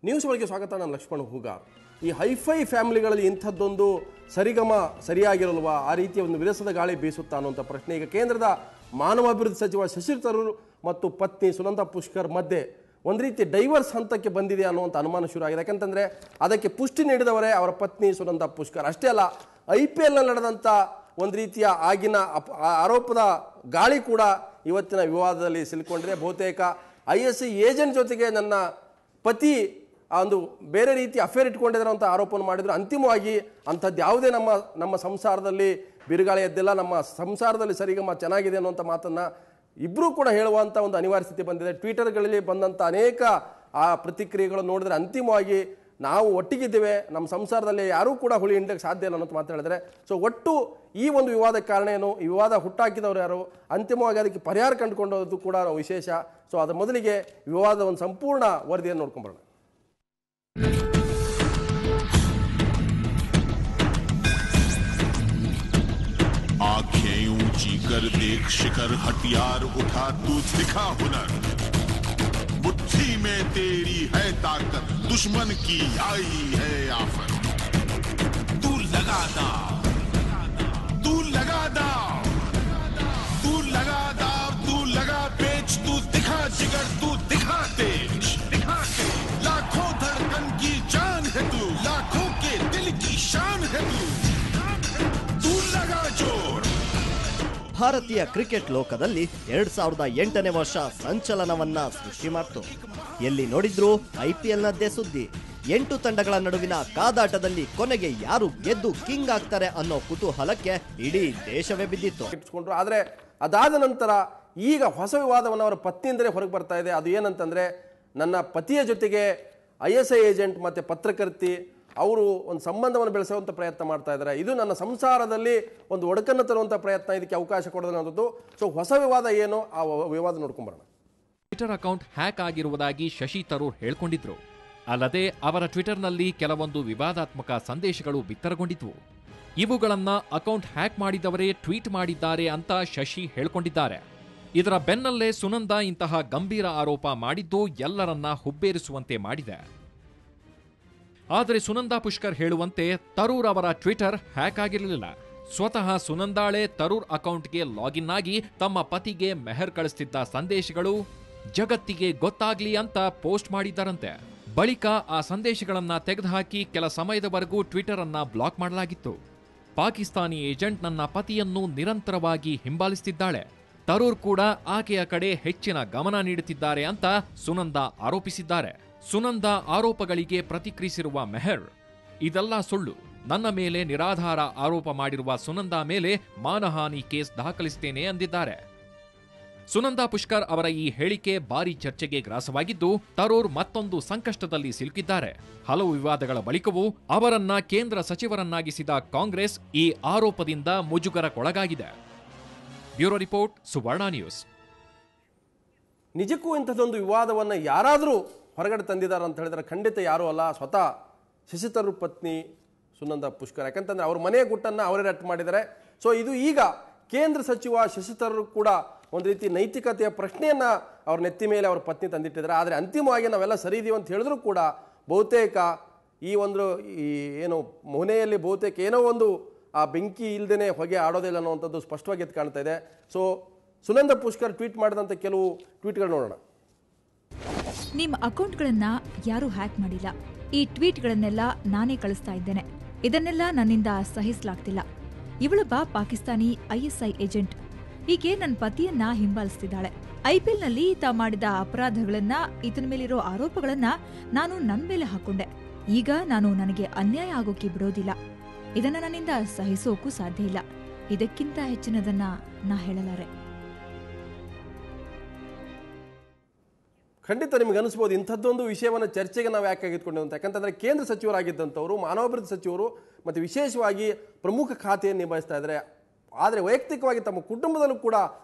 News ಒಳಗೆ ಸ್ವಾಗತ. ನಾನು ಲಕ್ಷ್ಮಣ ಹೂಗಾರ್. ಈ ಹೈಫೈ ಫ್ಯಾಮಿಲಿಗಳಲ್ಲಿ ಇಂಥದ್ದೊಂದು ಸರಿಗಮ ಸರಿಯಾಗಿರಲ್ವಾ, ಆ ರೀತಿಯ ಒಂದು ವಿರಸದ ಗಾಳಿ ಬೀಸುತ್ತಾ ಅನ್ನುವಂಥ ಪ್ರಶ್ನೆ ಈಗ ಕೇಂದ್ರದ ಮಾನವಾಭಿವೃದ್ಧಿ ಸಚಿವ ಶಶಿ ತರೂರ್ ಮತ್ತು ಪತ್ನಿ ಸುನಂದಾ ಪುಷ್ಕರ್ ಮಧ್ಯೆ ಒಂದು ರೀತಿ ಡೈವರ್ಸ್ ಹಂತಕ್ಕೆ ಬಂದಿದೆ ಅನ್ನುವಂಥ ಅನುಮಾನ ಶುರು ಆಗಿದೆ. ಯಾಕಂತಂದರೆ ಅದಕ್ಕೆ ಪುಷ್ಟಿ ನೀಡಿದವರೇ ಅವರ ಪತ್ನಿ ಸುನಂದಾ ಪುಷ್ಕರ್. ಅಷ್ಟೇ ಅಲ್ಲ, IPL ನಡೆದಂಥ ಒಂದು ರೀತಿಯ ಆಗಿನ ಆರೋಪದ ಗಾಳಿ ಕೂಡ ಇವತ್ತಿನ ವಿವಾದದಲ್ಲಿ ಸಿಲುಕೊಂಡಿದೆ. ಬಹುತೇಕ ISI ಏಜೆಂಟ್ ಜೊತೆಗೆ ನನ್ನ ಪತಿ ಒಂದು ಬೇರೆ ರೀತಿ ಅಫೇರ್ ಇಟ್ಕೊಂಡಿದ್ದಾರೆ ಅಂತ ಆರೋಪವನ್ನು ಮಾಡಿದ್ರು. ಅಂತಿಮವಾಗಿ ಅಂಥದ್ದು ಯಾವುದೇ ನಮ್ಮ ಸಂಸಾರದಲ್ಲಿ ಬಿರುಗಾಳಿ ಎದ್ದಿಲ್ಲ, ನಮ್ಮ ಸಂಸಾರದಲ್ಲಿ ಸರಿಗಮ ಚೆನ್ನಾಗಿದೆ ಅನ್ನುವಂಥ ಮಾತನ್ನು ಇಬ್ಬರೂ ಕೂಡ ಹೇಳುವಂಥ ಒಂದು ಅನಿವಾರ್ಯ ಸ್ಥಿತಿ ಬಂದಿದೆ. ಟ್ವಿಟರ್ಗಳಲ್ಲಿ ಬಂದಂಥ ಅನೇಕ ಆ ಪ್ರತಿಕ್ರಿಯೆಗಳನ್ನು ನೋಡಿದ್ರೆ ಅಂತಿಮವಾಗಿ ನಾವು ಒಟ್ಟಿಗಿದ್ದೇವೆ, ನಮ್ಮ ಸಂಸಾರದಲ್ಲಿ ಯಾರೂ ಕೂಡ ಹುಳಿ ಹಿಂಡಕ್ಕೆ ಸಾಧ್ಯ ಇಲ್ಲ ಅನ್ನೋದು ಮಾತಾಡಿದರೆ. ಸೊ ಒಟ್ಟು ಈ ಒಂದು ವಿವಾದಕ್ಕೆ ಕಾರಣ ಏನು, ಈ ವಿವಾದ ಹುಟ್ಟಾಕಿದವರು ಯಾರು, ಅಂತಿಮವಾಗಿ ಅದಕ್ಕೆ ಪರಿಹಾರ ಕಂಡುಕೊಂಡದ್ದು ಕೂಡ ವಿಶೇಷ. ಸೊ ಅದರ ಮೊದಲಿಗೆ ವಿವಾದದ ಒಂದು ಸಂಪೂರ್ಣ ವರದಿಯನ್ನು ನೋಡ್ಕೊಂಬರೋಣ. आंखें ऊंची कर देख शिखर, हथियार उठा तू दिखा हुनर, मुट्ठी में तेरी है ताकत, दुश्मन की आई है आफत, तू लगा दाव, तू लगा दाव, तू लगा दाव, तू लगा पेच, तू दिखा जिगर, तू दिखा तेज, लाखों धड़कन की जान है तू, लाखों के दिल की शान है तू लगा जोर. ಭಾರತೀಯ ಕ್ರಿಕೆಟ್ ಲೋಕದಲ್ಲಿ 2008ನೇ ವರ್ಷ ಸಂಚಲನವನ್ನ ಸೃಷ್ಟಿ ಮಾಡ್ತು. ಎಲ್ಲಿ ನೋಡಿದ್ರೂ IPLನದ್ದೇ ಸುದ್ದಿ. 8 ತಂಡಗಳ ನಡುವಿನ ಕಾದಾಟದಲ್ಲಿ ಕೊನೆಗೆ ಯಾರು ಗೆದ್ದು ಕಿಂಗ್ ಆಗ್ತಾರೆ ಅನ್ನೋ ಕುತೂಹಲಕ್ಕೆ ಇಡೀ ದೇಶವೇ ಬಿದ್ದಿತ್ತು. ಆದರೆ ಅದಾದ ನಂತರ ಈಗ ಹೊಸ ವಿವಾದವನ್ನು ಅವರ ಪತ್ನಿಯಿಂದಲೇ ಹೊರಗೆ ಬರ್ತಾ ಇದೆ. ಅದು ಏನಂತಂದ್ರೆ, ನನ್ನ ಪತಿಯ ಜೊತೆಗೆ ISI ಏಜೆಂಟ್ ಮತ್ತೆ ಪತ್ರಕರ್ತಿ ಅವರು ಒಂದು ಸಂಬಂಧವನ್ನು ಬೆಳೆಸುವಂಥ ಪ್ರಯತ್ನ ಮಾಡ್ತಾ ಇದ್ದಾರೆ. ಇದು ನನ್ನ ಸಂಸಾರದಲ್ಲಿ ಒಂದು ಒಡಕನ್ನು ತರುವಂಥ ಪ್ರಯತ್ನ, ಇದಕ್ಕೆ ಅವಕಾಶ ಕೊಡೋದು. ಸೊ ಹೊಸ ವಿವಾದ ಏನು, ಆ ವಿವಾದ ನೋಡ್ಕೊಂಬರೋಣ. ಟ್ವಿಟರ್ ಅಕೌಂಟ್ ಹ್ಯಾಕ್ ಆಗಿರುವುದಾಗಿ ಶಶಿ ತರೂರ್ ಹೇಳ್ಕೊಂಡಿದ್ರು. ಅಲ್ಲದೆ ಅವರ ಟ್ವಿಟರ್ನಲ್ಲಿ ಕೆಲವೊಂದು ವಿವಾದಾತ್ಮಕ ಸಂದೇಶಗಳು ಬಿತ್ತರಗೊಂಡಿದ್ವು. ಇವುಗಳನ್ನ ಅಕೌಂಟ್ ಹ್ಯಾಕ್ ಮಾಡಿದವರೇ ಟ್ವೀಟ್ ಮಾಡಿದ್ದಾರೆ ಅಂತ ಶಶಿ ಹೇಳ್ಕೊಂಡಿದ್ದಾರೆ. ಇದರ ಬೆನ್ನಲ್ಲೇ ಸುನಂದಾ ಇಂತಹ ಗಂಭೀರ ಆರೋಪ ಮಾಡಿದ್ದು ಎಲ್ಲರನ್ನ ಹುಬ್ಬೇರಿಸುವಂತೆ ಮಾಡಿದೆ. ಆದರೆ ಸುನಂದಾ ಪುಷ್ಕರ್ ಹೇಳುವಂತೆ ತರೂರ್ ಅವರ ಟ್ವಿಟರ್ ಹ್ಯಾಕ್ ಆಗಿರಲಿಲ್ಲ. ಸ್ವತಃ ಸುನಂದಾಳೆ ತರೂರ್ ಅಕೌಂಟ್ಗೆ ಲಾಗಿನ್ ಆಗಿ ತಮ್ಮ ಪತಿಗೆ ಮೆಹರ್ ಕಳಿಸ್ತಿದ್ದ ಸಂದೇಶಗಳು ಜಗತ್ತಿಗೆ ಗೊತ್ತಾಗ್ಲಿ ಅಂತ ಪೋಸ್ಟ್ ಮಾಡಿದ್ದಾರಂತೆ. ಬಳಿಕ ಆ ಸಂದೇಶಗಳನ್ನ ತೆಗೆದುಹಾಕಿ ಕೆಲ ಸಮಯದವರೆಗೂ ಟ್ವಿಟರ್ ಅನ್ನ ಬ್ಲಾಕ್ ಮಾಡಲಾಗಿತ್ತು. ಪಾಕಿಸ್ತಾನಿ ಏಜೆಂಟ್ ನನ್ನ ಪತಿಯನ್ನು ನಿರಂತರವಾಗಿ ಹಿಂಬಾಲಿಸುತ್ತಿದ್ದಾಳೆ, ತರೂರ್ ಕೂಡ ಆಕೆಯ ಕಡೆ ಹೆಚ್ಚಿನ ಗಮನ ನೀಡುತ್ತಿದ್ದಾರೆ ಅಂತ ಸುನಂದಾ ಆರೋಪಿಸಿದ್ದಾರೆ. ಸುನಂದಾ ಆರೋಪಗಳಿಗೆ ಪ್ರತಿಕ್ರಿಯಿಸಿರುವ ಮೆಹರ್, ಇದೆಲ್ಲ ಸುಳ್ಳು, ನನ್ನ ಮೇಲೆ ನಿರಾಧಾರ ಆರೋಪ ಮಾಡಿರುವ ಸುನಂದಾ ಮೇಲೆ ಮಾನಹಾನಿ ಕೇಸ್ ದಾಖಲಿಸುತ್ತೇನೆ ಎಂದಿದ್ದಾರೆ. ಸುನಂದಾ ಪುಷ್ಕರ್ ಅವರ ಈ ಹೇಳಿಕೆ ಭಾರೀ ಚರ್ಚೆಗೆ ಗ್ರಾಸವಾಗಿದ್ದು, ತರೂರ್ ಮತ್ತೊಂದು ಸಂಕಷ್ಟದಲ್ಲಿ ಸಿಲುಕಿದ್ದಾರೆ. ಹಲವು ವಿವಾದಗಳ ಬಳಿಕವೂ ಅವರನ್ನ ಕೇಂದ್ರ ಸಚಿವರನ್ನಾಗಿಸಿದ ಕಾಂಗ್ರೆಸ್ ಈ ಆರೋಪದಿಂದ ಮುಜುಗರಕ್ಕೊಳಗಾಗಿದೆ. ಬ್ಯೂರೋ ರಿಪೋರ್ಟ್, ಸುವರ್ಣ ನ್ಯೂಸ್. ನಿಜಕ್ಕೂ ಇಂಥದ್ದೊಂದು ವಿವಾದವನ್ನು ಯಾರಾದರೂ ಹೊರಗಡೆ ತಂದಿದ್ದಾರೆ ಅಂತ ಹೇಳಿದ್ರೆ ಖಂಡಿತ ಯಾರೂ ಅಲ್ಲ, ಸ್ವತಃ ಶಶಿ ತರೂರ್ ಪತ್ನಿ ಸುನಂದಾ ಪುಷ್ಕರ್. ಯಾಕಂತಂದ್ರೆ ಅವ್ರ ಮನೆಯ ಗುಟ್ಟನ್ನು ಅವರೇ ರಟ್ಟು ಮಾಡಿದ್ದಾರೆ. ಸೊ ಇದು ಈಗ ಕೇಂದ್ರ ಸಚಿವ ಶಶಿ ತರೂರ್ ಕೂಡ ಒಂದು ರೀತಿ ನೈತಿಕತೆಯ ಪ್ರಶ್ನೆಯನ್ನು ಅವ್ರ ನೆತ್ತಿ ಮೇಲೆ ಅವ್ರ ಪತ್ನಿ ತಂದಿಟ್ಟಿದ್ದಾರೆ. ಆದರೆ ಅಂತಿಮವಾಗಿ ನಾವೆಲ್ಲ ಸರಿ ಇದೀವಿ ಅಂತ ಹೇಳಿದ್ರು ಕೂಡ ಬಹುತೇಕ ಈ ಏನು ಮೊನೆಯಲ್ಲಿ ಬಹುತೇಕ ಏನೋ ಒಂದು ಆ ಬೆಂಕಿ ಇಲ್ಲದೇ ಹೊಗೆ ಆಡೋದಿಲ್ಲ ಅನ್ನೋವಂಥದ್ದು ಸ್ಪಷ್ಟವಾಗಿ ಎದ್ದು ಕಾಣ್ತಾ ಇದೆ. ಸೊ ಸುನಂದಾ ಪುಷ್ಕರ್ ಟ್ವೀಟ್ ಮಾಡಿದಂಥ ಕೆಲವು ಟ್ವೀಟ್ಗಳು ನೋಡೋಣ. ನಿಮ್ಮ ಅಕೌಂಟ್ಗಳನ್ನ ಯಾರೂ ಹ್ಯಾಕ್ ಮಾಡಿಲ್ಲ. ಈ ಟ್ವೀಟ್ಗಳನ್ನೆಲ್ಲ ನಾನೇ ಕಳಿಸ್ತಾ ಇದ್ದೇನೆ. ಇದನ್ನೆಲ್ಲ ನನ್ನಿಂದ ಸಹಿಸಲಾಗ್ತಿಲ್ಲ. ಇವಳೊಬ್ಬ ಪಾಕಿಸ್ತಾನಿ ISI ಏಜೆಂಟ್. ಈಕೆ ನನ್ನ ಪತಿಯನ್ನ ಹಿಂಬಾಲಿಸ್ತಿದ್ದಾಳೆ. IPLನಲ್ಲಿ ಈತ ಮಾಡಿದ ಅಪರಾಧಗಳನ್ನ, ಈತನ ಮೇಲಿರೋ ಆರೋಪಗಳನ್ನ ನಾನು ನನ್ನ ಮೇಲೆ ಹಾಕೊಂಡೆ. ಈಗ ನಾನು ನನಗೆ ಅನ್ಯಾಯ ಆಗೋಕೆ ಬಿಡೋದಿಲ್ಲ. ಇದನ್ನ ನನ್ನಿಂದ ಸಹಿಸೋಕು ಸಾಧ್ಯ ಇಲ್ಲ. ಇದಕ್ಕಿಂತ ಹೆಚ್ಚಿನದನ್ನ ನಾ ಹೇಳಲಾರೆ. ಖಂಡಿತ ನಿಮಗೆ ಅನಿಸ್ಬೋದು ಇಂಥದ್ದೊಂದು ವಿಷಯವನ್ನು ಚರ್ಚೆಗೆ ನಾವು ಯಾಕೆ ಆಗಿದ್ಕೊಂಡೇವು ಅಂತ. ಯಾಕಂತಂದರೆ ಕೇಂದ್ರ ಸಚಿವರಾಗಿದ್ದಂಥವರು, ಮಾನವಾಭಿವೃದ್ಧಿ ಸಚಿವರು ಮತ್ತು ವಿಶೇಷವಾಗಿ ಪ್ರಮುಖ ಖಾತೆಯನ್ನು ನಿಭಾಯಿಸ್ತಾ ಇದ್ದಾರೆ. ಆದರೆ ವೈಯಕ್ತಿಕವಾಗಿ ತಮ್ಮ ಕುಟುಂಬದಲ್ಲೂ ಕೂಡ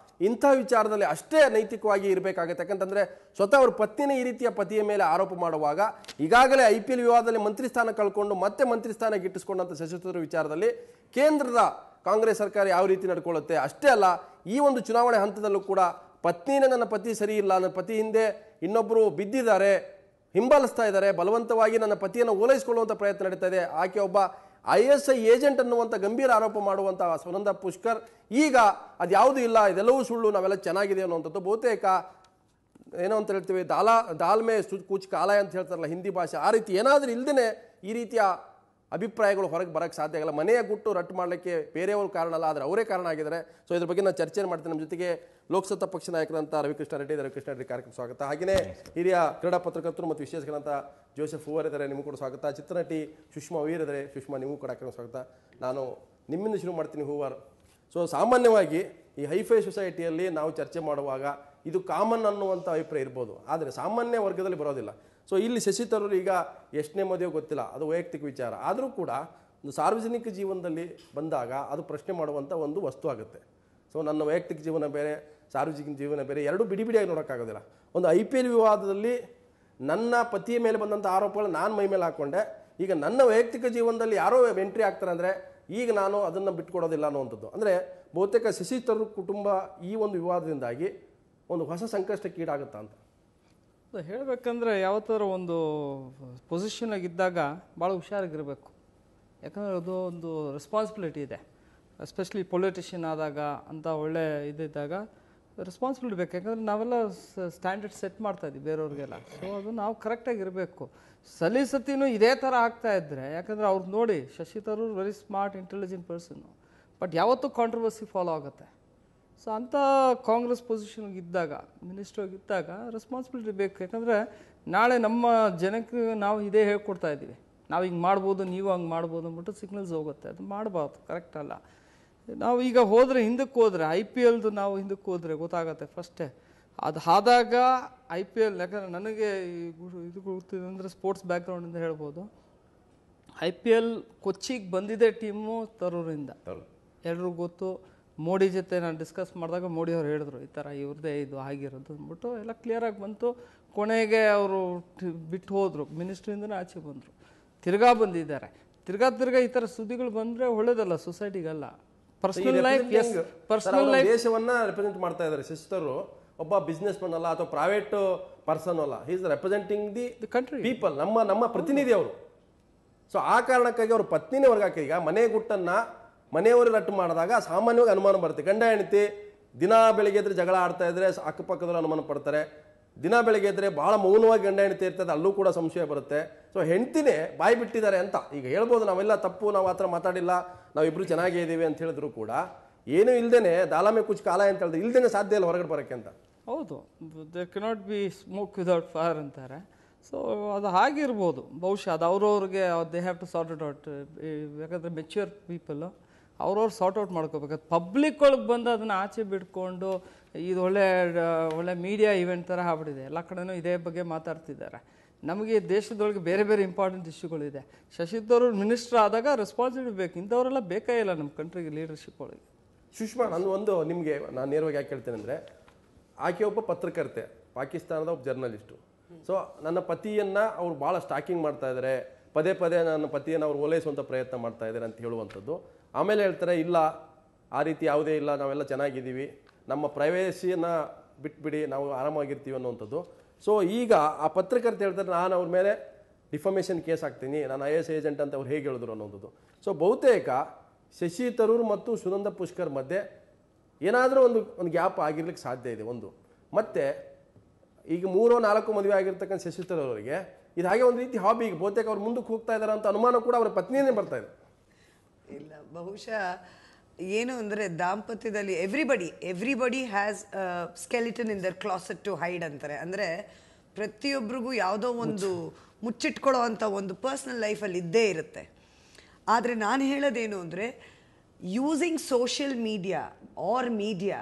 ಇಂಥ ವಿಚಾರದಲ್ಲಿ ಅಷ್ಟೇ ನೈತಿಕವಾಗಿ ಇರಬೇಕಾಗುತ್ತೆ. ಯಾಕಂತಂದರೆ ಸ್ವತಃ ಅವ್ರ ಪತ್ನಿನೇ ಈ ರೀತಿಯ ಪತಿಯ ಮೇಲೆ ಆರೋಪ ಮಾಡುವಾಗ, ಈಗಾಗಲೇ IPL ವಿವಾದದಲ್ಲಿ ಮಂತ್ರಿ ಸ್ಥಾನ ಕಳ್ಕೊಂಡು ಮತ್ತೆ ಮಂತ್ರಿ ಸ್ಥಾನ ಗಿಟ್ಟಿಸ್ಕೊಂಡಂಥ ಶಶಿ ತರೂರ್ ವಿಚಾರದಲ್ಲಿ ಕೇಂದ್ರದ ಕಾಂಗ್ರೆಸ್ ಸರ್ಕಾರ ಯಾವ ರೀತಿ ನಡ್ಕೊಳ್ಳುತ್ತೆ. ಅಷ್ಟೇ ಅಲ್ಲ, ಈ ಒಂದು ಚುನಾವಣೆ ಹಂತದಲ್ಲೂ ಕೂಡ ಪತ್ನಿನೇ ನನ್ನ ಪತಿ ಸರಿ ಇಲ್ಲ, ನನ್ನ ಪತಿ ಹಿಂದೆ ಇನ್ನೊಬ್ಬರು ಬಿದ್ದಿದ್ದಾರೆ, ಹಿಂಬಾಲಿಸ್ತಾ ಇದ್ದಾರೆ, ಬಲವಂತವಾಗಿ ನನ್ನ ಪತಿಯನ್ನು ಓಲೈಸಿಕೊಳ್ಳುವಂಥ ಪ್ರಯತ್ನ ನಡೀತಾ ಇದೆ. ಆಕೆ ಒಬ್ಬ ISI ಏಜೆಂಟ್ ಅನ್ನುವಂಥ ಗಂಭೀರ ಆರೋಪ ಮಾಡುವಂಥ ಸುನಂದ ಪುಷ್ಕರ್ ಈಗ ಅದ್ಯಾವುದೂ ಇಲ್ಲ, ಇದೆಲ್ಲವೂ ಸುಳ್ಳು, ನಾವೆಲ್ಲ ಚೆನ್ನಾಗಿದೆ ಅನ್ನುವಂಥದ್ದು. ಬಹುತೇಕ ಏನೋ ಅಂತ ಹೇಳ್ತೀವಿ, ದಾಲ್ಮೆ ಕೂಚ್ ಕಾಲಾಯ ಅಂತ ಹೇಳ್ತಾರಲ್ಲ ಹಿಂದಿ ಭಾಷೆ, ಆ ರೀತಿ ಏನಾದರೂ ಇಲ್ಲದೇ ಈ ರೀತಿಯ ಅಭಿಪ್ರಾಯಗಳು ಹೊರಗೆ ಬರೋಕ್ಕೆ ಸಾಧ್ಯ ಆಗಲ್ಲ. ಮನೆಯ ಗುಟ್ಟು ರಟ್ಟು ಮಾಡಲಿಕ್ಕೆ ಬೇರೆಯವರು ಕಾರಣ ಅಲ್ಲ, ಆದರೆ ಅವರೇ ಕಾರಣ ಆಗಿದ್ದಾರೆ. ಸೊ ಇದ್ರ ಬಗ್ಗೆ ನಾನು ಚರ್ಚೆ ಮಾಡ್ತೀನಿ. ನಮ್ಮ ಜೊತೆಗೆ ಲೋಕಸತ್ತಾ ಪಕ್ಷ ನಾಯಕರಂತ ರವಿಕೃಷ್ಣ ರೆಡ್ಡಿ ಕಾರ್ಯಕ್ರಮ ಸ್ವಾಗತ. ಹಾಗೆಯೇ ಹಿರಿಯ ಕ್ರೀಡಾ ಪತ್ರಕರ್ತರು ಮತ್ತು ವಿಶೇಷಕರಂತ ಜೋಸೆಫ್ ಹೂವರ್ ಇದ್ದಾರೆ, ನಿಮಗೂ ಕೂಡ ಸ್ವಾಗತ. ಚಿತ್ರನಟಿ ಸುಷ್ಮಾ ವೀರ್ ಇದ್ದಾರೆ, ಸುಷ್ಮಾ ನಿಮಗೂ ಕೂಡ ಸ್ವಾಗತ. ನಾನು ನಿಮ್ಮಿಂದ ಶುರು ಮಾಡ್ತೀನಿ ಹೂವರ್. ಸೊ ಸಾಮಾನ್ಯವಾಗಿ ಈ ಹೈಫೈ ಸೊಸೈಟಿಯಲ್ಲಿ ನಾವು ಚರ್ಚೆ ಮಾಡುವಾಗ ಇದು ಕಾಮನ್ ಅನ್ನುವಂಥ ಅಭಿಪ್ರಾಯ ಇರ್ಬೋದು, ಆದರೆ ಸಾಮಾನ್ಯ ವರ್ಗದಲ್ಲಿ ಬರೋದಿಲ್ಲ. ಸೊ ಇಲ್ಲಿ ಶಶಿ ತರೂರ್ ಈಗ ಎಷ್ಟನೇ ಮದುವೆ ಗೊತ್ತಿಲ್ಲ, ಅದು ವೈಯಕ್ತಿಕ ವಿಚಾರ. ಆದರೂ ಕೂಡ ಒಂದು ಸಾರ್ವಜನಿಕ ಜೀವನದಲ್ಲಿ ಬಂದಾಗ ಅದು ಪ್ರಶ್ನೆ ಮಾಡುವಂಥ ಒಂದು ವಸ್ತು ಆಗುತ್ತೆ. ಸೊ ನನ್ನ ವೈಯಕ್ತಿಕ ಜೀವನ ಬೇರೆ, ಸಾರ್ವಜನಿಕ ಜೀವನ ಬೇರೆ, ಎರಡೂ ಬಿಡಿಯಾಗಿ ನೋಡೋಕ್ಕಾಗೋದಿಲ್ಲ. ಒಂದು IPL ವಿವಾದದಲ್ಲಿ ನನ್ನ ಪತಿಯ ಮೇಲೆ ಬಂದಂಥ ಆರೋಪಗಳು ನಾನು ಮೈ ಮೇಲೆ ಹಾಕ್ಕೊಂಡೆ. ಈಗ ನನ್ನ ವೈಯಕ್ತಿಕ ಜೀವನದಲ್ಲಿ ಯಾರೋ ಎಂಟ್ರಿ ಆಗ್ತಾರೆ ಅಂದರೆ ಈಗ ನಾನು ಅದನ್ನು ಬಿಟ್ಕೊಡೋದಿಲ್ಲ ಅನ್ನುವಂಥದ್ದು. ಅಂದರೆ ಬಹುತೇಕ ಶಶಿ ತರೂರ್ ಕುಟುಂಬ ಈ ಒಂದು ವಿವಾದದಿಂದಾಗಿ ಒಂದು ಹೊಸ ಸಂಕಷ್ಟಕ್ಕೆ ಈಡಾಗುತ್ತಾ ಅಂತ ಹೇಳಬೇಕಂದ್ರೆ ಯಾವತ್ತಾರ ಒಂದು ಪೊಸಿಷನಾಗಿದ್ದಾಗ ಭಾಳ ಹುಷಾರಾಗಿರಬೇಕು. ಯಾಕಂದರೆ ಅದು ಒಂದು ರೆಸ್ಪಾನ್ಸಿಬಿಲಿಟಿ ಇದೆ. ಎಸ್ಪೆಷಲಿ ಪೊಲಿಟಿಷಿಯನ್ ಆದಾಗ ಅಂತ ಒಳ್ಳೆ ಇದ್ದಾಗ ರೆಸ್ಪಾನ್ಸಿಬಿಲಿಟಿ ಬೇಕು. ಯಾಕಂದರೆ ನಾವೆಲ್ಲ ಸ್ಟ್ಯಾಂಡರ್ಡ್ ಸೆಟ್ ಮಾಡ್ತಾಯಿದ್ದೀವಿ ಬೇರೆಯವ್ರಿಗೆಲ್ಲ. ಸೊ ಅದು ನಾವು ಕರೆಕ್ಟಾಗಿರಬೇಕು. ಸತಿನೂ ಇದೇ ಥರ ಆಗ್ತಾಯಿದ್ರೆ, ಯಾಕಂದರೆ ಅವ್ರು ನೋಡಿ Shashi Tharoor very smart intelligent person, but ಯಾವತ್ತೂ ಕಾಂಟ್ರವರ್ಸಿ ಫಾಲೋ ಆಗುತ್ತೆ. ಸೊ ಅಂಥ ಕಾಂಗ್ರೆಸ್ ಪೊಸಿಷನ್ಗಿದ್ದಾಗ, ಮಿನಿಸ್ಟ್ರಾಗಿದ್ದಾಗ ರೆಸ್ಪಾನ್ಸಿಬಿಲಿಟಿ ಬೇಕು. ಯಾಕಂದರೆ ನಾಳೆ ನಮ್ಮ ಜನಕ್ಕೆ ನಾವು ಇದೇ ಹೇಳ್ಕೊಡ್ತಾ ಇದ್ದೀವಿ, ನಾವು ಹಿಂಗೆ ಮಾಡ್ಬೋದು, ನೀವು ಹಂಗೆ ಮಾಡ್ಬೋದು ಅಂದ್ಬಿಟ್ಟು ಸಿಗ್ನಲ್ಸ್ ಹೋಗುತ್ತೆ. ಅದು ಮಾಡಬಾರ್ದು, ಕರೆಕ್ಟ್ ಅಲ್ಲ. ನಾವು ಈಗ ಹೋದರೆ ಹಿಂದಕ್ಕೆ ಹೋದರೆ IPLದು ನಾವು ಹಿಂದಕ್ಕೆ ಹೋದರೆ ಗೊತ್ತಾಗತ್ತೆ ಫಸ್ಟೇ. ಅದು ಆದಾಗ IPL, ಯಾಕಂದರೆ ನನಗೆ ಇದು ಗೊತ್ತಿದೆ ಅಂದರೆ ಸ್ಪೋರ್ಟ್ಸ್ ಬ್ಯಾಕ್ಗ್ರೌಂಡಿಂದ ಹೇಳ್ಬೋದು. IPL ಕೊಚ್ಚಿಗೆ ಬಂದಿದೆ ಟೀಮು ತರೂರಿಂದ, ಎಲ್ರಿಗೂ ಗೊತ್ತು. ಮೋಡಿ ಜೊತೆ ನಾನು ಡಿಸ್ಕಸ್ ಮಾಡಿದಾಗ ಮೋದಿ ಅವ್ರು ಹೇಳಿದ್ರು ಈ ಥರ ಇವ್ರದ್ದೇ ಇದು ಆಗಿರೋದು ಅಂದ್ಬಿಟ್ಟು ಎಲ್ಲ ಕ್ಲಿಯರಾಗಿ ಬಂತು. ಕೊನೆಗೆ ಅವರು ಬಿಟ್ಟು ಹೋದರು, ಮಿನಿಸ್ಟ್ರಿಯಿಂದನೇ ಆಚೆ ಬಂದರು, ತಿರ್ಗಾ ಬಂದಿದ್ದಾರೆ. ತಿರ್ಗಾ ಈ ಥರ ಸುದ್ದಿಗಳು ಬಂದರೆ ಒಳ್ಳೇದಲ್ಲ ಸೊಸೈಟಿಗಲ್ಲ. ಪರ್ಸನಲ್ ಲೈಫ್ ದೇಶವನ್ನ ರೆಪ್ರೆಸೆಂಟ್ ಮಾಡ್ತಾ ಇದ್ದಾರೆ. ಶಶಿ ತರೂರ್ ಒಬ್ಬ ಬಿಸ್ನೆಸ್ ಮನ್ ಅಲ್ಲ ಅಥವಾ ಪ್ರೈವೇಟ್ ಪರ್ಸನ್ ಅಲ್ಲ, he is representing the country people, ನಮ್ಮ ಪ್ರತಿನಿಧಿ ಅವರು. ಸೊ ಆ ಕಾರಣಕ್ಕಾಗಿ ಅವ್ರ ಪತ್ನಿನೇ ಹೊರಗಾಕಿ. ಈಗ ಮನೆ ಗುಟ್ಟನ್ನು ಮನೆಯವರು ರಟ್ಟು ಮಾಡಿದಾಗ ಸಾಮಾನ್ಯವಾಗಿ ಅನುಮಾನ ಬರುತ್ತೆ. ಗಂಡ ಹೆಂಡತಿ ದಿನ ಬೆಳಿಗ್ಗೆ ಎದ್ರೆ ಜಗಳ ಆಡ್ತಾ ಇದ್ರೆ ಅಕ್ಕಪಕ್ಕದವರು ಅನುಮಾನ ಪಡ್ತಾರೆ. ದಿನ ಬೆಳಿಗ್ಗೆ ಎದ್ರೆ ಭಾಳ ಮೌನವಾಗಿ ಗಂಡ ಹೆಂಡತಿ ಇರ್ತದೆ, ಅಲ್ಲೂ ಕೂಡ ಸಂಶಯ ಬರುತ್ತೆ. ಸೊ ಹೆಂಡ್ತಿನೇ ಬಾಯಿ ಬಿಟ್ಟಿದ್ದಾರೆ ಅಂತ ಈಗ ಹೇಳ್ಬೋದು. ನಾವೆಲ್ಲ ತಪ್ಪು, ನಾವು ಆ ಥರ ಮಾತಾಡಿಲ್ಲ, ನಾವಿಬ್ರು ಚೆನ್ನಾಗೇ ಇದ್ದೀವಿ ಅಂತ ಹೇಳಿದ್ರು ಕೂಡ ಏನೂ ಇಲ್ದೇನೆ ದಾಲಮೆ ಕುಚ್ ಕಾಲ ಅಂತ ಹೇಳಿದ್ರೆ ಇಲ್ದೇನೆ ಸಾಧ್ಯ ಇಲ್ಲ ಹೊರಗಡೆ ಬರೋಕ್ಕೆ ಅಂತ. ಹೌದು, there cannot be smoke without fire ಅಂತಾರೆ. ಸೊ ಅದು ಹಾಗಿರ್ಬೋದು ಬಹುಶಃ. ಅದು ಅವ್ರವ್ರಿಗೆ they have to sort it out. ಯಾಕಂದರೆ ಮೆಚ್ಯೂರ್ ಪೀಪಲ್ ಅವ್ರವ್ರು ಸಾರ್ಟ್ ಔಟ್ ಮಾಡ್ಕೋಬೇಕು. ಪಬ್ಲಿಕ್ ಒಳಗೆ ಬಂದು ಅದನ್ನು ಆಚೆ ಬಿಟ್ಕೊಂಡು ಇದು ಒಳ್ಳೆ ಮೀಡಿಯಾ ಇವೆಂಟ್ ಥರ ಆಗ್ಬಿಟ್ಟಿದೆ. ಎಲ್ಲ ಕಡೆನೂ ಇದೇ ಬಗ್ಗೆ ಮಾತಾಡ್ತಿದ್ದಾರೆ. ನಮಗೆ ದೇಶದೊಳಗೆ ಬೇರೆ ಬೇರೆ ಇಂಪಾರ್ಟೆಂಟ್ ಇಶ್ಯೂಗಳಿದೆ. ಶಶಿ ತರೂರ್ ಮಿನಿಸ್ಟರ್ ಆದಾಗ ರೆಸ್ಪಾನ್ಸಿಬಿಲಿಟಿ ಬೇಕು. ಇಂಥವರೆಲ್ಲ ಬೇಕಾಗಿಲ್ಲ ಇಲ್ಲ ನಮ್ಮ ಕಂಟ್ರಿಗೆ ಲೀಡರ್ಶಿಪ್ ಒಳಗೆ. ಸುಷ್ಮಾ, ನಾನು ನಿಮಗೆ ನಾನು ನೇರವಾಗಿ ಯಾಕೆ ಹೇಳ್ತೇನೆ ಅಂದರೆ, ಆಕೆ ಒಬ್ಬ ಪತ್ರಕರ್ತೆ, ಪಾಕಿಸ್ತಾನದ ಒಬ್ಬ ಜರ್ನಲಿಸ್ಟು. ಸೊ ನನ್ನ ಪತಿಯನ್ನು ಅವ್ರು ಭಾಳ ಸ್ಟಾಕಿಂಗ್ ಮಾಡ್ತಾ ಇದ್ದಾರೆ, ಪದೇ ನನ್ನ ಪತಿಯನ್ನು ಅವ್ರು ಓಲೈಸುವಂಥ ಪ್ರಯತ್ನ ಮಾಡ್ತಾ ಇದ್ದಾರೆ ಅಂತ ಹೇಳುವಂಥದ್ದು. ಆಮೇಲೆ ಹೇಳ್ತಾರೆ ಇಲ್ಲ, ಆ ರೀತಿ ಯಾವುದೇ ಇಲ್ಲ, ನಾವೆಲ್ಲ ಚೆನ್ನಾಗಿದ್ದೀವಿ, ನಮ್ಮ ಪ್ರೈವೇಸಿಯನ್ನು ಬಿಟ್ಬಿಡಿ, ನಾವು ಆರಾಮಾಗಿರ್ತೀವಿ ಅನ್ನುವಂಥದ್ದು. ಸೊ ಈಗ ಆ ಪತ್ರಕರ್ತೆ ಹೇಳ್ತಾರೆ ನಾನು ಅವ್ರ ಮೇಲೆ ಡಿಫಮೇಷನ್ ಕೇಸ್ ಹಾಕ್ತೀನಿ, ನಾನು IAS ಏಜೆಂಟ್ ಅಂತ ಅವ್ರು ಹೇಗೆ ಹೇಳಿದ್ರು ಅನ್ನೋಂಥದ್ದು. ಸೊ ಬಹುತೇಕ ಶಶಿ ತರೂರ್ ಮತ್ತು ಸುನಂದ ಪುಷ್ಕರ್ ಮಧ್ಯೆ ಏನಾದರೂ ಒಂದು ಗ್ಯಾಪ್ ಆಗಿರ್ಲಿಕ್ಕೆ ಸಾಧ್ಯ ಇದೆ. ಒಂದು ಮತ್ತೆ ಈಗ 3-4 ಮದುವೆ ಆಗಿರ್ತಕ್ಕಂಥ ಶಶಿ ತರೂರ್ ಅವರಿಗೆ ಇದು ಹಾಗೆ ಒಂದು ರೀತಿ ಹಾಬಿ. ಈಗ ಬಹುತೇಕ ಅವ್ರು ಮುಂದಕ್ಕೆ ಹೋಗ್ತಾ ಇದ್ದಾರೆ ಅಂತ ಅನುಮಾನ ಕೂಡ ಅವರ ಪತ್ನಿಯೇ ಬರ್ತಾ ಇದೆ. ಇಲ್ಲ, ಬಹುಶಃ ಏನು ಅಂದರೆ ದಾಂಪತ್ಯದಲ್ಲಿ everybody has skeleton in their closet to hide ಅಂತಾರೆ. ಅಂದರೆ ಪ್ರತಿಯೊಬ್ಬರಿಗೂ ಯಾವುದೋ ಒಂದು ಮುಚ್ಚಿಟ್ಕೊಳ್ಳೋ ಅಂಥ ಒಂದು ಪರ್ಸ್ನಲ್ ಲೈಫಲ್ಲಿ ಇದ್ದೇ ಇರುತ್ತೆ. ಆದರೆ ನಾನು ಹೇಳೋದೇನು ಅಂದರೆ, using social media or media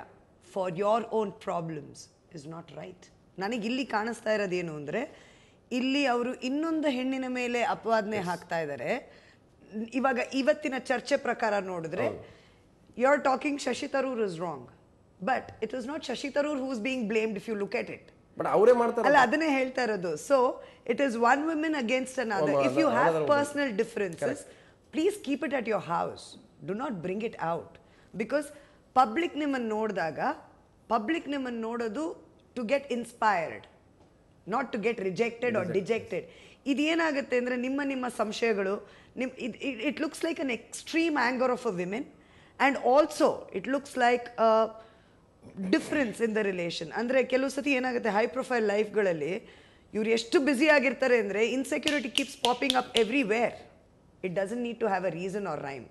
for your own problems is not right. ನನಗಿಲ್ಲಿ ಕಾಣಿಸ್ತಾ ಇರೋದೇನು ಅಂದರೆ, ಇಲ್ಲಿ ಅವರು ಇನ್ನೊಂದು ಹೆಣ್ಣಿನ ಮೇಲೆ ಅಪವಾದನೆ ಹಾಕ್ತಾ ಇದ್ದಾರೆ. ಇವಾಗ ಇವತ್ತಿನ ಚರ್ಚೆ ಪ್ರಕಾರ ನೋಡಿದ್ರೆ you are talking Shashi Tharoor is wrong, but it is not Shashi Tharoor who is being blamed if you look at it. ಅವರೇ ಮಾಡ್ತಾರೆ ಅಲ್ಲ, ಅದನ್ನೇ ಹೇಳ್ತಾ ಇರೋದು. So it is one women against another. If you have personal differences, please keep it at your house, do not bring it out. Because public ನಿಮ್ಮನ್ನು ನೋಡಿದಾಗ, public ನಿಮ್ಮನ್ನು ನೋಡೋದು to get inspired, not to get rejected R dejected. ಇದೇನಾಗುತ್ತೆ ಅಂದರೆ ನಿಮ್ಮ ಸಂಶಯಗಳು it looks like an extreme anger of a women and also it looks like difference in the relation. ಅಂದರೆ ಕೆಲವು ಸತಿ ಏನಾಗುತ್ತೆ ಹೈ ಪ್ರೊಫೈಲ್ ಲೈಫ್ಗಳಲ್ಲಿ ಇವ್ರು ಎಷ್ಟು ಬ್ಯುಸಿ ಆಗಿರ್ತಾರೆ ಅಂದರೆ insecurity keeps popping up everywhere. It doesn't need to have a reason or rhyme.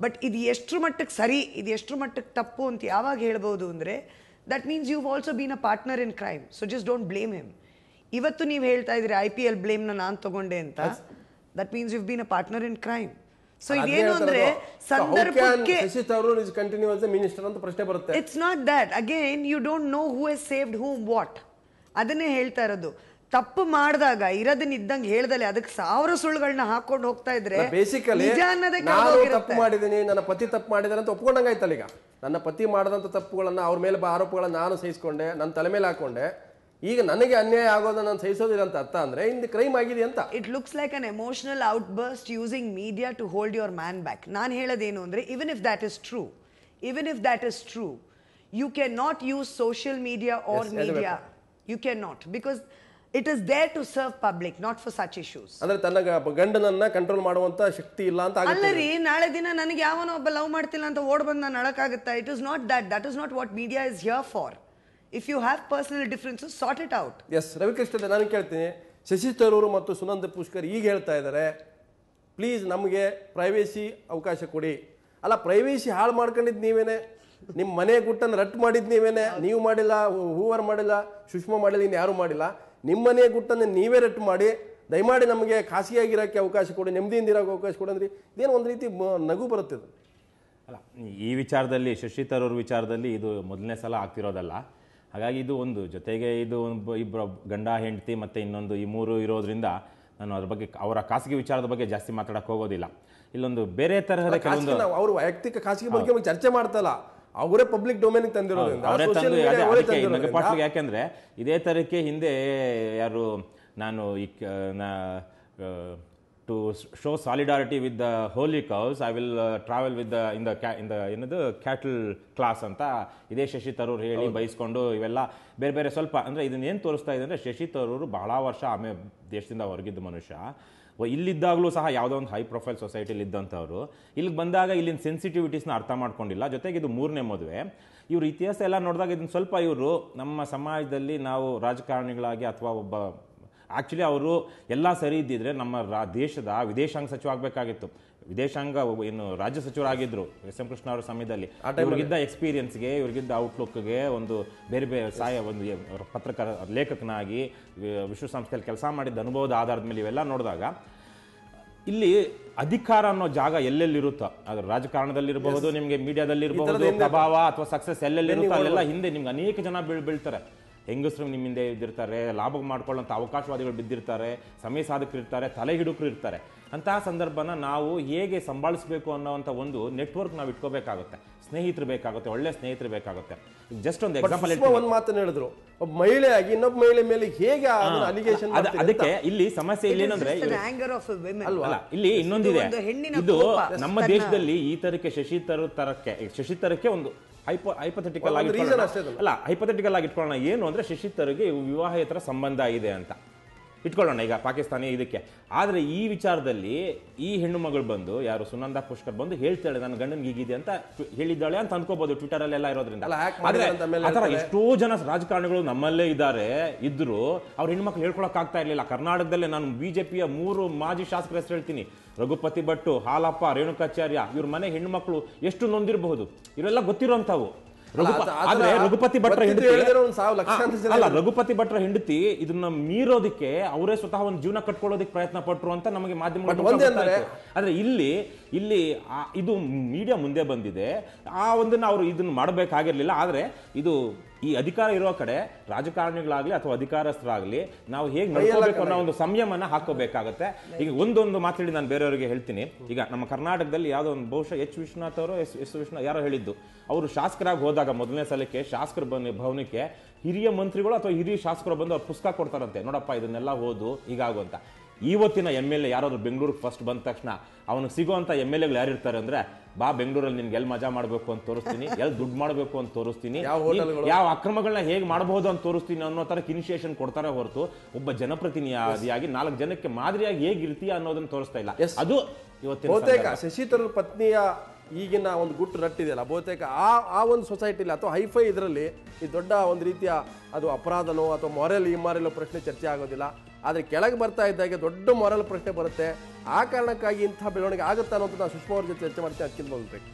But ಇದು ಎಷ್ಟರ ಮಟ್ಟಕ್ಕೆ ಸರಿ, ಇದು ಎಷ್ಟರ ಮಟ್ಟಕ್ಕೆ ತಪ್ಪು ಅಂತ ಯಾವಾಗ ಹೇಳ್ಬೋದು ಅಂದರೆ that means you've also been a partner in crime, so just don't blame him. ಇವತ್ತು ನೀವು ಹೇಳ್ತಾ ಇದ್ರಿ IPL ಬ್ಲೇಮ್ನ ನಾನು ತಗೊಂಡೆ ಅಂತ, that means you've been a partner in crime. So ಇದೇನು ಅಂದ್ರೆ ಸಂದರ್ಭಕ್ಕೆ ಮಿನಿಸ್ಟರ್ ಅಂತ ಪ್ರಶ್ನೆ ಬರುತ್ತೆ. It's not that. Again you don't know who has saved whom what. ಅದನ್ನೇ ಹೇಳ್ತಾ ಇರೋದು. ತಪ್ಪು ಮಾಡಿದಾಗ ಇರೋದನ್ನ ಇದ್ದಂಗೆ ಹೇಳ್ದಲೆ ಅದಕ್ಕೆ 1000 ಸುಳ್ಳುಗಳನ್ನ ಹಾಕೊಂಡು ಹೋಗ್ತಾ ಇದ್ರೆ ಬೇಸಿಕಲಿ ತಪ್ಪು ಮಾಡಿದ್ದೀನಿ, ನನ್ನ ಪತಿ ತಪ್ಪು ಮಾಡಿದಾರೆ ಅಂತ ಒಪ್ಕೊಂಡಂಗಾಯ್ತಲ್ಲ. ಈಗ ನನ್ನ ಪತಿ ಮಾಡಿದಂಥ ತಪ್ಪುಗಳನ್ನ ಅವ್ರ ಮೇಲೆ ಆರೋಪಗಳನ್ನ ನಾನು ಸಹಿಸ್ಕೊಂಡೆ, ನನ್ನ ತಲೆ ಮೇಲೆ ಹಾಕೊಂಡೆ, ಈಗ ನನಗೆ ಅನ್ಯಾಯ ಆಗೋದನ್ನ ನಾನು ಸಹಿಸೋದಿಲ್ಲ ಅಂತ ಅರ್ಥ ಅಂದ್ರೆ ಇಂದು ಕ್ರೈಮ್ ಆಗಿದೆ ಅಂತ. It looks like an emotional outburst using media to hold your man back. ನಾನು ಹೇಳೋದೇನು ಅಂದ್ರೆ even if that is true, you cannot use social media or media. You cannot, because it is there to serve public, not for such issues. ಅಂದ್ರೆ ತನ್ನ ಗಂಡನನ್ನ control ಮಾಡುವಂತ ಶಕ್ತಿ ಇಲ್ಲ ಅಂತ ಆಗುತ್ತೆ. ಅಲ್ಲರಿ, ನಾಳೆ ದಿನ ನನಗೆ ಯಾವನೋ ಒಬ್ಬ ಲವ್ ಮಾಡ್ತಿಲ್ಲ ಅಂತ ಓಡ್ ಬಂದು ನಾನು ಅಳಕಾಗುತ್ತಾ? It is not that. That is not what media is here for. If you have personal differences, sort it out. S Ravikrishna, ನಾನು ಕೇಳ್ತೀನಿ, ಶಶಿ ತರೂರು ಮತ್ತು ಸುನಂದ ಪುಷ್ಕರ್ ಈಗ ಹೇಳ್ತಾ ಇದ್ದಾರೆ ಪ್ಲೀಸ್ ನಮಗೆ ಪ್ರೈವೇಸಿ ಅವಕಾಶ ಕೊಡಿ. ಅಲ್ಲ, ಪ್ರೈವೇಸಿ ಹಾಳು ಮಾಡ್ಕೊಂಡಿದ್ದು ನೀವೇನೆ, ನಿಮ್ಮ ಮನೆ ಗುಟ್ಟನ್ನು ರಟ್ಟು ಮಾಡಿದ್ದು ನೀವೇನೆ. ನೀವು ಮಾಡಿಲ್ಲ, ಹೂವರ್ ಮಾಡಿಲ್ಲ, ಸುಷ್ಮಾ ಮಾಡಿಲ್ಲ, ಇನ್ನು ಯಾರು ಮಾಡಿಲ್ಲ. ನಿಮ್ಮನೆ ಗುಟ್ಟನ್ನು ನೀವೇ ರಟ್ಟು ಮಾಡಿ ದಯಮಾಡಿ ನಮಗೆ ಖಾಸಗಿಯಾಗಿರೋಕ್ಕೆ ಅವಕಾಶ ಕೊಡಿ, ನೆಮ್ಮದಿಯಿಂದ ಇರೋಕ್ಕೆ ಅವಕಾಶ ಕೊಡಿ ಅಂದ್ರೆ ಇದೇನು ಒಂದು ರೀತಿ ನಗು ಬರುತ್ತೆ. ಅಲ್ಲ, ಈ ವಿಚಾರದಲ್ಲಿ ಶಶಿ ತರೂರ್ ವಿಚಾರದಲ್ಲಿ ಇದು ಮೊದಲನೇ ಸಲ ಆಗ್ತಿರೋದಲ್ಲ. ಹಾಗಾಗಿ ಇದು ಒಂದು ಜೊತೆಗೆ ಇದು ಇಬ್ಬರು ಗಂಡ ಹೆಂಡತಿ ಮತ್ತು ಇನ್ನೊಂದು ಈ ಮೂರು ಇರೋದ್ರಿಂದ ನಾನು ಅದ್ರ ಬಗ್ಗೆ ಅವರ ಖಾಸಗಿ ವಿಚಾರದ ಬಗ್ಗೆ ಜಾಸ್ತಿ ಮಾತಾಡಕ್ಕೆ ಹೋಗೋದಿಲ್ಲ. ಇಲ್ಲೊಂದು ಬೇರೆ ತರಹದ ಕೆಲವೊಂದು ಅವರು ವೈಯಕ್ತಿಕ ಖಾಸಗಿ ಬಗ್ಗೆ ಚರ್ಚೆ ಮಾಡ್ತಲ್ಲ, ಅವರೇ ಪಬ್ಲಿಕ್ ಡೊಮೇನ್ ತಂದಿರೋದ್ರಿಂದ ಯಾಕೆಂದ್ರೆ ಇದೇ ತರಕ್ಕೆ ಹಿಂದೆ ಯಾರು ನಾನು to show solidarity with the holy cows I will travel with in the ಏನದು ಕ್ಯಾಟಲ್ ಕ್ಲಾಸ್ ಅಂತ ಇದೇ ಶಶಿ ತರೂರ್ ಹೇಳಿ ಬಯಸ್ಕೊಂಡು ಇವೆಲ್ಲ ಬೇರೆ ಬೇರೆ ಸ್ವಲ್ಪ ಅಂದರೆ ಇದನ್ನೇನು ತೋರಿಸ್ತಾ ಇದೆ ಅಂದರೆ ಶಶಿ ತರೂರು ಬಹಳ ವರ್ಷ ಆಮೇಲೆ ದೇಶದಿಂದ ಹೊರಗಿದ್ದ ಮನುಷ್ಯ. ಇಲ್ಲಿದ್ದಾಗಲೂ ಸಹ ಯಾವುದೋ ಒಂದು ಹೈ ಪ್ರೊಫೈಲ್ ಸೊಸೈಟಿಲಿ ಇದ್ದಂಥವ್ರು ಇಲ್ಲಿಗೆ ಬಂದಾಗ ಇಲ್ಲಿನ ಸೆನ್ಸಿಟಿವಿಟೀಸ್ನ ಅರ್ಥ ಮಾಡ್ಕೊಂಡಿಲ್ಲ. ಜೊತೆಗೆ ಇದು 3ನೇ ಮದುವೆ. ಇವ್ರ ಇತಿಹಾಸ ಎಲ್ಲ ನೋಡಿದಾಗ ಇದನ್ನು ಸ್ವಲ್ಪ ಇವರು ನಮ್ಮ ಸಮಾಜದಲ್ಲಿ ನಾವು ರಾಜಕಾರಣಿಗಳಾಗಿ ಅಥವಾ ಒಬ್ಬ ಆ್ಯಕ್ಚುಲಿ ಅವರು ಎಲ್ಲ ಸರಿ ಇದ್ದಿದ್ರೆ ನಮ್ಮ ದೇಶದ ವಿದೇಶಾಂಗ ಸಚಿವ ಆಗಬೇಕಾಗಿತ್ತು. ವಿದೇಶಾಂಗ ಏನು ರಾಜ್ಯ ಸಚಿವರಾಗಿದ್ದರು SM ಕೃಷ್ಣ ಅವರ ಸಮಯದಲ್ಲಿ. ಇವ್ರಿಗಿದ್ದ ಎಕ್ಸ್ಪೀರಿಯನ್ಸ್ಗೆ, ಇವ್ರಿಗಿದ್ದ ಔಟ್ಲುಕ್ಗೆ, ಒಂದು ಬೇರೆ ಬೇರೆ ಒಂದು ಲೇಖಕನಾಗಿ ವಿಶ್ವಸಂಸ್ಥೆಯಲ್ಲಿ ಕೆಲಸ ಮಾಡಿದ್ದ ಅನುಭವದ ಆಧಾರದ ಮೇಲೆ ಇವೆಲ್ಲ ನೋಡಿದಾಗ ಇಲ್ಲಿ ಅಧಿಕಾರ ಅನ್ನೋ ಜಾಗ ಎಲ್ಲೆಲ್ಲಿರುತ್ತೋ, ಅದು ರಾಜಕಾರಣದಲ್ಲಿರಬಹುದು, ನಿಮಗೆ ಮೀಡಿಯಾದಲ್ಲಿರಬಹುದು, ಪ್ರಭಾವ ಅಥವಾ ಸಕ್ಸಸ್ ಎಲ್ಲೆಲ್ಲಿರುತ್ತೋ ಅಲ್ಲೆಲ್ಲ ಹಿಂದೆ ನಿಮ್ಗೆ ಅನೇಕ ಜನ ಬೀಳ್ತಾರೆ. ಹೆಂಗಸರು ನಿಮ್ಮ ಹಿಂದೆ ಇದ್ದಿರ್ತಾರೆ, ಲಾಭ ಮಾಡ್ಕೊಳ್ಳೋಂಥ ಅವಕಾಶವಾದಿಗಳು ಬಿದ್ದಿರ್ತಾರೆ, ಸಮಯ ಸಾಧಕರು ಇರ್ತಾರೆ, ತಲೆ ಹಿಡುಕರು ಇರ್ತಾರೆ. ಅಂತಹ ಸಂದರ್ಭನ ನಾವು ಹೇಗೆ ಸಂಭಾಳಿಸಬೇಕು ಅನ್ನೋವಂಥ ಒಂದು ನೆಟ್ವರ್ಕ್ ನಾವು ಇಟ್ಕೋಬೇಕಾಗುತ್ತೆ. ಸ್ನೇಹಿತರು ಬೇಕಾಗುತ್ತೆ, ಒಳ್ಳೆ ಸ್ನೇಹಿತರು ಬೇಕಾಗುತ್ತೆ. ಜಸ್ಟ್ ಒಂದು ಎಕ್ಸಾಂಪಲ್ ಒಂದು ಮಾತನ್ನು ಹೇಳಿದ್ರು, ಒಬ್ಬ ಮಹಿಳೆಯಾಗಿ ಇನ್ನೊಬ್ಬ ಮಹಿಳೆ ಮೇಲೆ ಹೇಗೆ ಅಲಿಗೇಷನ್. ಅದಕ್ಕೆ ಇಲ್ಲಿ ಸಮಸ್ಯೆ ಇಲ್ಲಿ ಏನಂದ್ರೆ ಇಲ್ಲಿ ಇನ್ನೊಂದಿದೆ. ಇದು ನಮ್ಮ ದೇಶದಲ್ಲಿ ಈ ತರಕ್ಕೆ ಶಶಿ ತರಕ್ಕೆ ಒಂದು ಹೈಪಥೆಟಿಕಲ್ ಆಗಿ ಇಟ್ಕೊಳ್ಳೋಣ. ಏನು ಅಂದ್ರೆ ಶಶಿ ತರೂರ್ಗೆ ವಿವಾಹೇತರ ಸಂಬಂಧ ಇದೆ ಅಂತ ಇಟ್ಕೊಳ್ಳೋಣ ಈಗ ಪಾಕಿಸ್ತಾನಿ ಇದಕ್ಕೆ. ಆದರೆ ಈ ವಿಚಾರದಲ್ಲಿ ಈ ಹೆಣ್ಣು ಮಗಳು ಬಂದು ಯಾರು ಸುನಂದಾ ಪುಷ್ಕರ್ ಬಂದು ಹೇಳ್ತಾಳೆ ನನ್ನ ಗಂಡನ್ಗೆ ಹೀಗಿದೆ ಅಂತ ಹೇಳಿದ್ದಾಳೆ ಅಂತ ಅನ್ಕೋಬಹುದು ಟ್ವಿಟರ್ ಅಲ್ಲೆಲ್ಲ ಇರೋದ್ರಿಂದ. ಆದ್ರೆ ಎಷ್ಟೋ ಜನ ರಾಜಕಾರಣಿಗಳು ನಮ್ಮಲ್ಲೇ ಇದ್ರು ಅವ್ರ ಹೆಣ್ಮಕ್ಳು ಹೇಳ್ಕೊಳಕ್ ಆಗ್ತಾ ಇರ್ಲಿಲ್ಲ. ಕರ್ನಾಟಕದಲ್ಲೇ ನಾನು ಬಿಜೆಪಿಯ 3 ಮಾಜಿ ಶಾಸಕರ ಹೆಸರು ಹೇಳ್ತೀನಿ. ರಘುಪತಿ ಭಟ್ಟು, ಹಾಲಪ್ಪ, ರೇಣುಕಾಚಾರ್ಯ, ಇವ್ರ ಮನೆ ಹೆಣ್ಮಕ್ಳು ಎಷ್ಟು ನೊಂದಿರಬಹುದು ಇವರೆಲ್ಲ ಗೊತ್ತಿರೋಂಥವು. ಆದ್ರೆ ರಘುಪತಿ ಭಟ್ರ ಹೆಂಡತಿ ಇದನ್ನ ಮೀರೋದಕ್ಕೆ ಅವರೇ ಸ್ವತಃ ಒಂದು ಜೀವನ ಕಟ್ಕೊಳ್ಳೋದಕ್ಕೆ ಪ್ರಯತ್ನ ಪಟ್ರು ಅಂತ ನಮಗೆ ಮಾಧ್ಯಮಗಳು. ಆದ್ರೆ ಇಲ್ಲಿ ಇದು ಮೀಡಿಯಾ ಮುಂದೆ ಬಂದಿದೆ. ಆ ಒಂದನ್ನ ಅವರು ಇದನ್ನ ಮಾಡಬೇಕಾಗಿರ್ಲಿಲ್ಲ. ಆದ್ರೆ ಇದು ಈ ಅಧಿಕಾರ ಇರೋ ಕಡೆ ರಾಜಕಾರಣಿಗಳಾಗ್ಲಿ ಅಥವಾ ಅಧಿಕಾರಸ್ಥರಾಗ್ಲಿ ನಾವು ಹೇಗೆ ನಡ್ಕೋಬೇಕು ಅನ್ನೋ ಒಂದು ಸಂಯಮನ ಹಾಕೋಬೇಕಾಗತ್ತೆ. ಈಗ ಒಂದೊಂದು ಮಾತಾಡಿ ನಾನು ಬೇರೆಯವರಿಗೆ ಹೇಳ್ತೀನಿ. ಈಗ ನಮ್ಮ ಕರ್ನಾಟಕದಲ್ಲಿ ಯಾವುದೋ ಒಂದು ಬಹುಶಃ ವಿಶ್ವನಾಥ್ ಅವರು ವಿಶ್ವನಾಥ್ ಯಾರೋ ಹೇಳಿದ್ದು, ಅವರು ಶಾಸಕರಾಗಿ ಹೋದಾಗ ಮೊದಲನೇ ಸಲಕ್ಕೆ ಶಾಸಕರ ಭವನಕ್ಕೆ ಹಿರಿಯ ಮಂತ್ರಿಗಳು ಅಥವಾ ಹಿರಿಯ ಶಾಸಕರು ಬಂದು ಅವ್ರು ಪುಸ್ತಕ ಕೊಡ್ತಾರಂತೆ, ನೋಡಪ್ಪ ಇದನ್ನೆಲ್ಲ ಓದು ಹೀಗಾಗು ಅಂತ. ಇವತ್ತಿನ MLA ಯಾರಾದ್ರು ಬೆಂಗಳೂರಿಗೆ ಫಸ್ಟ್ ಬಂದ ತಕ್ಷಣ ಅವನಿಗೆ ಸಿಗೋಂಥ MLAಗಳು ಯಾರಿರ್ತಾರೆ ಅಂದ್ರೆ, ಬಾ ಬೆಂಗಳೂರಲ್ಲಿ ನಿನ್ಗೆ ಎಲ್ಲಿ ಮಜಾ ಮಾಡಬೇಕು ಅಂತ ತೋರಿಸ್ತೀನಿ, ಎಲ್ಲಿ ದುಡ್ಡು ಮಾಡಬೇಕು ಅಂತ ತೋರಿಸ್ತೀನಿ, ಯಾವ ಅಕ್ರಮಗಳನ್ನ ಹೇಗೆ ಮಾಡಬಹುದು ಅಂತ ತೋರಿಸ್ತೀನಿ ಅನ್ನೋ ತರ ಇನಿಷಿಯೇಷನ್ ಕೊಡ್ತಾರೆ ಹೊರತು ಒಬ್ಬ ಜನಪ್ರತಿನಿಧಿಯಾಗಿ 4 ಜನಕ್ಕೆ ಮಾದರಿಯಾಗಿ ಹೇಗಿರ್ತೀಯ ಅನ್ನೋದನ್ನ ತೋರಿಸ್ತಾ ಇಲ್ಲ. ಅದು ಇವತ್ತಿನ ಬಹುತೇಕ ಶಶಿ ತರೂರ್ ಪತ್ನಿಯ ಈಗಿನ ಒಂದು ಗುಟ್ಟು ರಟ್ಟಿದೆಯಲ್ಲ, ಬಹುತೇಕ ಆ ಒಂದು ಸೊಸೈಟಿಲಿ ಅಥವಾ ಹೈಫೈ ಇದರಲ್ಲಿ ಈ ದೊಡ್ಡ ಒಂದು ರೀತಿಯ ಅದು ಅಪರಾಧನೋ ಅಥವಾ ಮೊರಲ್ ಇಮ್ಮಾರಲ್ ಪ್ರಶ್ನೆ ಚರ್ಚೆ ಆಗೋದಿಲ್ಲ. ಆದರೆ ಕೆಳಗೆ ಬರ್ತಾ ಇದ್ದಾಗೆ ದೊಡ್ಡ ಮೊರಲ್ ಪ್ರಶ್ನೆ ಬರುತ್ತೆ. ಆ ಕಾರಣಕ್ಕಾಗಿ ಇಂಥ ಬೆಳವಣಿಗೆ ಆಗುತ್ತಾ ಅನ್ನೋದು ನಾವು ಸುಷ್ಮಾ ಅವ್ರ ಜೊತೆ ಚರ್ಚೆ ಮಾಡ್ತೀವಿ. ಅದಕ್ಕಿಂತ ಹೋಗ್ಬೇಕು.